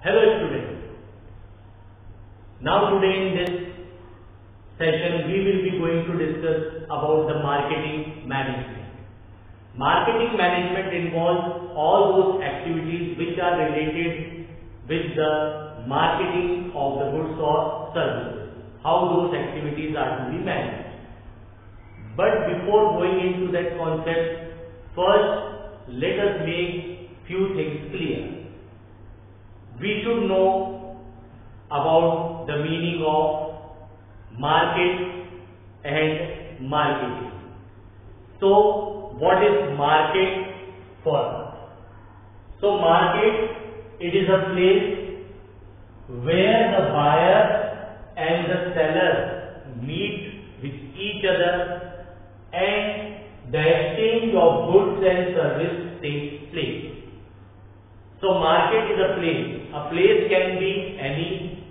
Hello students. Now today in this session we will be going to discuss about the marketing management. Marketing management involves all those activities which are related with the marketing of the goods or services. How those activities are to be managed. But before going into that concept, first let us make few things clear. We should know about the meaning of market and marketing. So, what is market for? So, market, it is a place where the buyer and the seller meet with each other and the exchange of goods and service takes place. So market is a place. A place can be any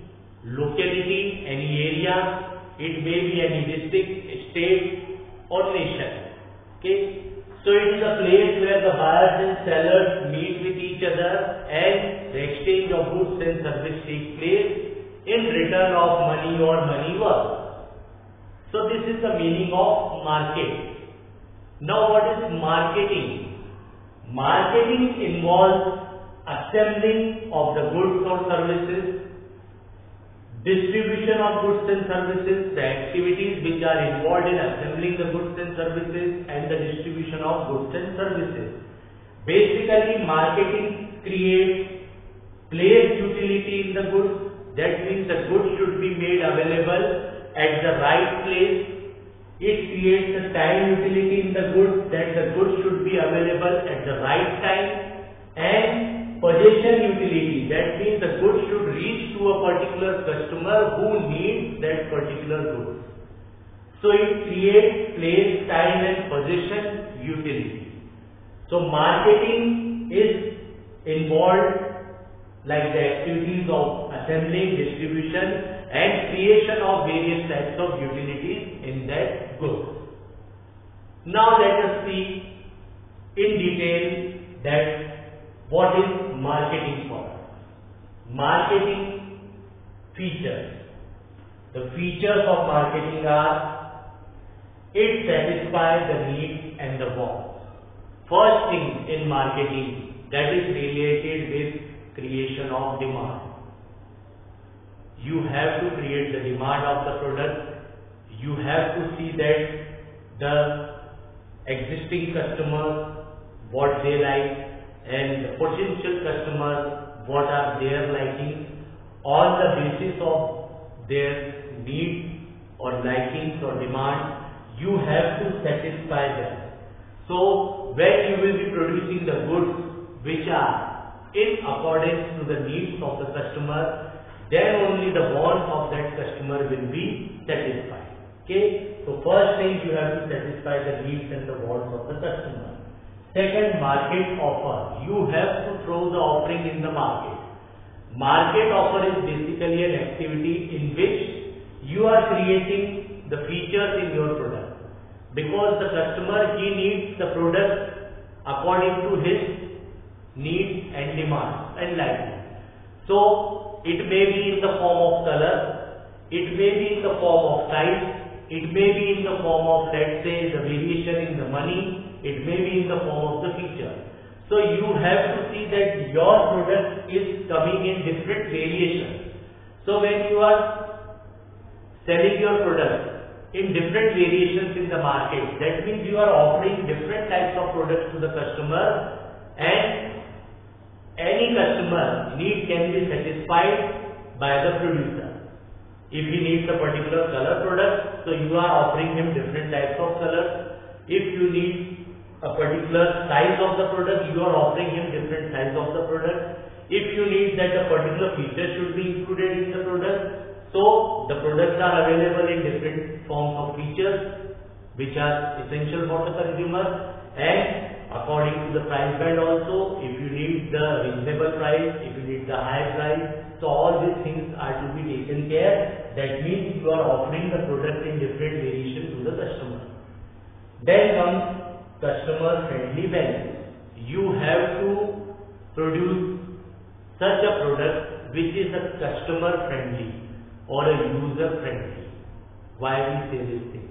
locality, any area. It may be any district, state or nation. Okay. So it is a place where the buyers and sellers meet with each other and the exchange of goods and service takes place in return of money or money worth. So this is the meaning of market. Now what is marketing? Marketing involves assembling of the goods or services, distribution of goods and services, the activities which are involved in assembling the goods and services and the distribution of goods and services. Basically, marketing creates place utility in the goods. That means the goods should be made available at the right place. It creates a time utility in the goods, that the goods should be available at the right time, and possession utility, that means the goods should reach to a particular customer who needs that particular goods. So it creates place, time and possession utility. So marketing is involved like the activities of assembling, distribution and creation of various types of utilities in that good. Now let us see in detail that what is marketing for? Marketing features. The features of marketing are, it satisfies the needs and the wants. First thing in marketing, that is related with creation of demand. You have to create the demand of the product. You have to see that the existing customers, what they like, and the potential customers, what are their likings. On the basis of their needs or likings or demands, you have to satisfy them. So when you will be producing the goods which are in accordance to the needs of the customer, then only the wants of that customer will be satisfied. Okay. So first thing, you have to satisfy the needs and the wants of the customer. Second, market offer. You have to throw the offering in the market. Market offer is basically an activity in which you are creating the features in your product. Because the customer, he needs the product according to his needs and demands and liking. So, it may be in the form of color, it may be in the form of size, it may be in the form of, let's say, the variation in the money, it may be in the form of the feature. So you have to see that your product is coming in different variations. So when you are selling your product in different variations in the market, that means you are offering different types of products to the customer, and any customer need can be satisfied by the producer. If he needs a particular color product, so you are offering him different types of colors. If you need a particular size of the product, you are offering him different size of the product. If you need that a particular feature should be included in the product, so the products are available in different forms of features which are essential for the consumer, and according to the price band also, if you need the reasonable price, if you need the high price, so all these things are to be taken care. That means you are offering the product in different variations to the customer. Then comes customer friendly values. You have to produce such a product which is a customer friendly or a user friendly. Why we say this thing?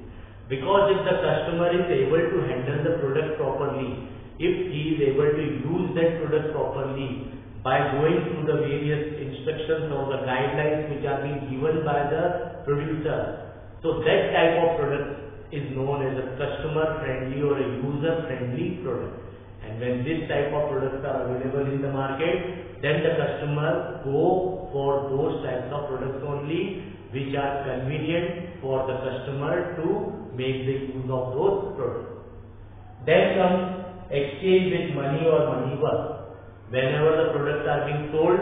Because if the customer is able to handle the product properly, if he is able to use that product properly by going through the various instructions or the guidelines which are being given by the producer, so that type of product is known as a customer friendly or a user friendly product. And when this type of products are available in the market, then the customer go for those types of products only which are convenient for the customer to make the use of those products. Then comes exchange with money or money worth. Whenever the products are being sold,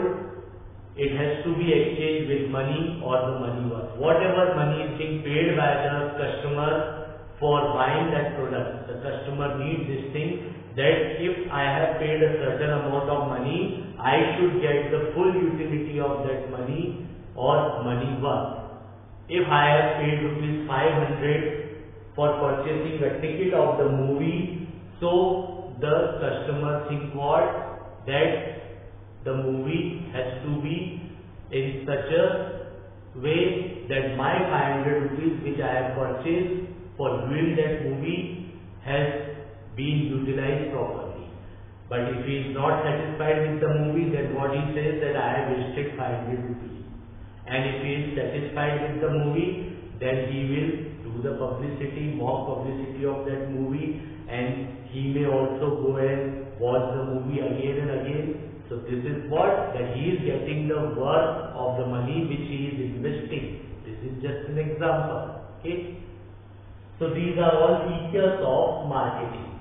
it has to be exchanged with money or the money worth. Whatever money is being paid by the customer for buying that product, the customer needs this thing that if I have paid a certain amount of money, I should get the full utility of that money or money worth. If I have paid rupees 500 for purchasing a ticket of the movie, so the customer thinks what? That the movie has to be in such a way that my 500 rupees which I have purchased for viewing that movie has been utilized properly. But if he is not satisfied with the movie, then what he says that I have wasted 500 rupees. And if he is satisfied with the movie, then he will do the publicity, mock publicity of that movie, and he may also go and watch the movie again and again. So this is what? That he is getting the worth of the money which he is investing. This is just an example. Okay? So these are all features of marketing.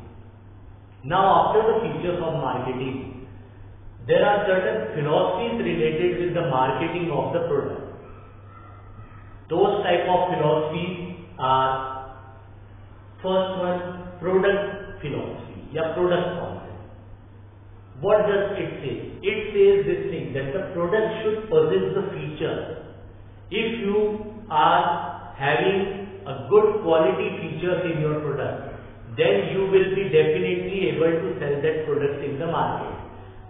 Now after the features of marketing, there are certain philosophies related with the marketing of the product. Those type of philosophies are, first one, product philosophy, product concept. What does it say? It says this thing, that the product should possess the features. If you are having a good quality features in your product, then you will be definitely able to sell that product in the market.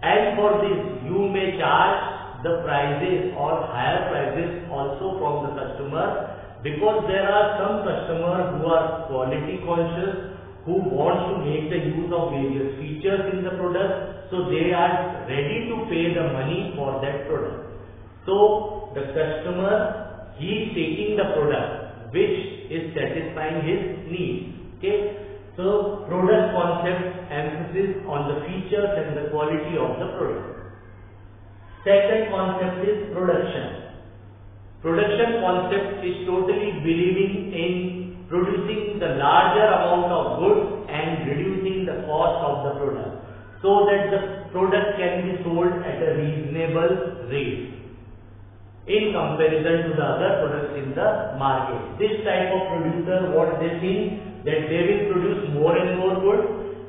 And for this, you may charge the prices or higher prices also from the customer, because there are some customers who are quality conscious, who want to make the use of various features in the product, so they are ready to pay the money for that product. So the customer, he is taking the product which is satisfying his needs. Okay? So product concept emphasis on the features and the quality of the product. Second concept is production. Production concept is totally believing in producing the larger amount of goods and reducing the cost of the product, so that the product can be sold at a reasonable rate in comparison to the other products in the market. This type of producer, what they think, that they will produce more and more goods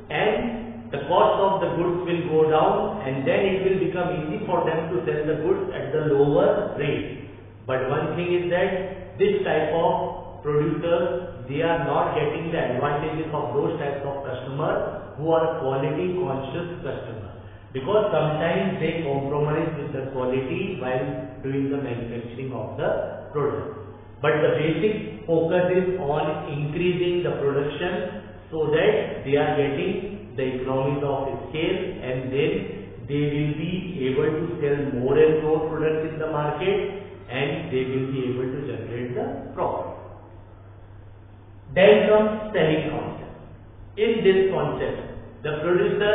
and the cost of the goods will go down, and then it will become easy for them to sell the goods at the lower rate. But one thing is that this type of producers, they are not getting the advantages of those types of customers who are quality conscious customers, because sometimes they compromise with the quality while doing the manufacturing of the product. But the basic focus is on increasing the production so that they are getting the economies of scale, and then they will be able to sell more and more products in the market, and they will be able to generate the profit. Then comes selling concept. In this concept, the producer,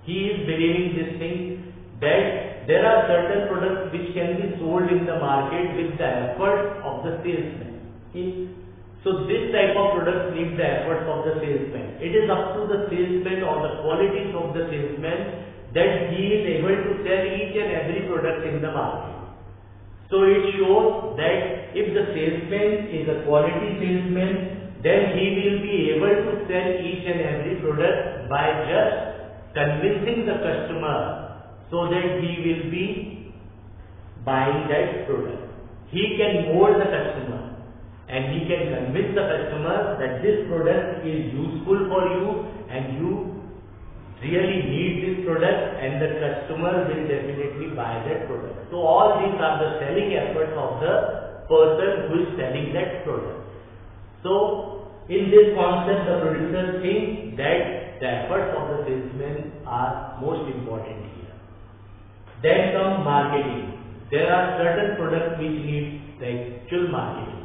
he is believing this thing, that there are certain products which can be sold in the market with the effort of the salesman. Okay? So this type of products need the efforts of the salesman. It is up to the salesman or the qualities of the salesman that he is able to sell each and every product in the market. So it shows that if the salesman is a quality salesman, then he will be able to sell each and every product by just convincing the customer so that he will be buying that product. He can mold the customer and he can convince the customer that this product is useful for you and you really need this product and the customer will definitely buy that product. So all these are the selling efforts of the person who is selling that product. So in this concept, the producer thinks that the efforts of the salesman are most important here. Then comes marketing. There are certain products which need the actual marketing.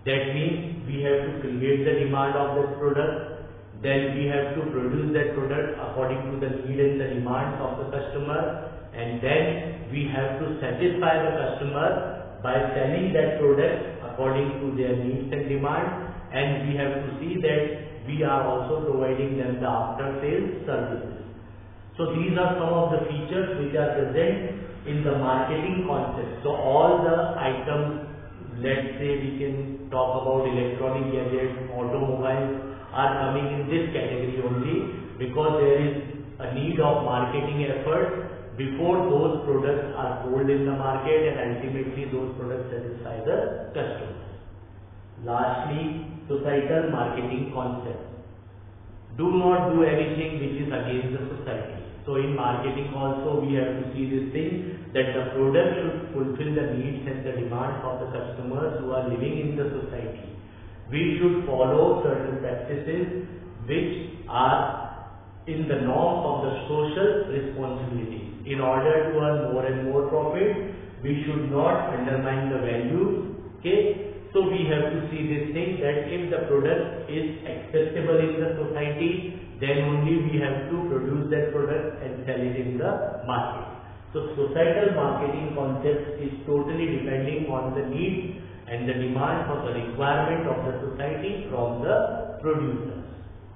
That means we have to create the demand of that product. Then we have to produce that product according to the need and the demands of the customer. And then we have to satisfy the customer by selling that product according to their needs and demands. And we have to see that we are also providing them the after sales services. So these are some of the features which are present in the marketing concept. So all the items, let's say we can talk about electronic gadgets, automobiles, are coming in this category only because there is a need of marketing effort before those products are sold in the market and ultimately those products satisfy the customers. Lastly, societal marketing concept. Do not do anything which is against the society. So in marketing also we have to see this thing that the product should fulfill the needs and the demands of the customers who are living in the society. We should follow certain practices which are in the norms of the social responsibility. In order to earn more and more profit, we should not undermine the values. Okay? So we have to see this thing that if the product is acceptable in the society, then only we have to produce that product and sell it in the market. So societal marketing concept is totally depending on the needs and the demands of the requirement of the society from the producers.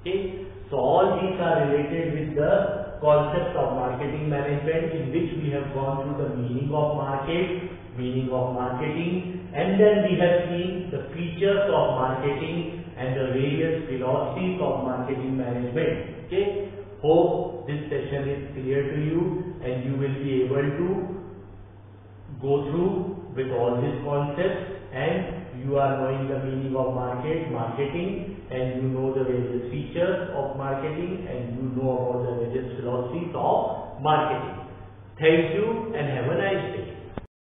Okay? So all these are related with the concept of marketing management, in which we have gone through the meaning of market, meaning of marketing, and then we have seen the features of marketing and the various philosophies of marketing management. Okay? Hope this session is clear to you and you will be able to go through with all these concepts, and you are knowing the meaning of marketing, and you know the various features of marketing, and you know about the various philosophies of marketing. Thank you and have a nice day.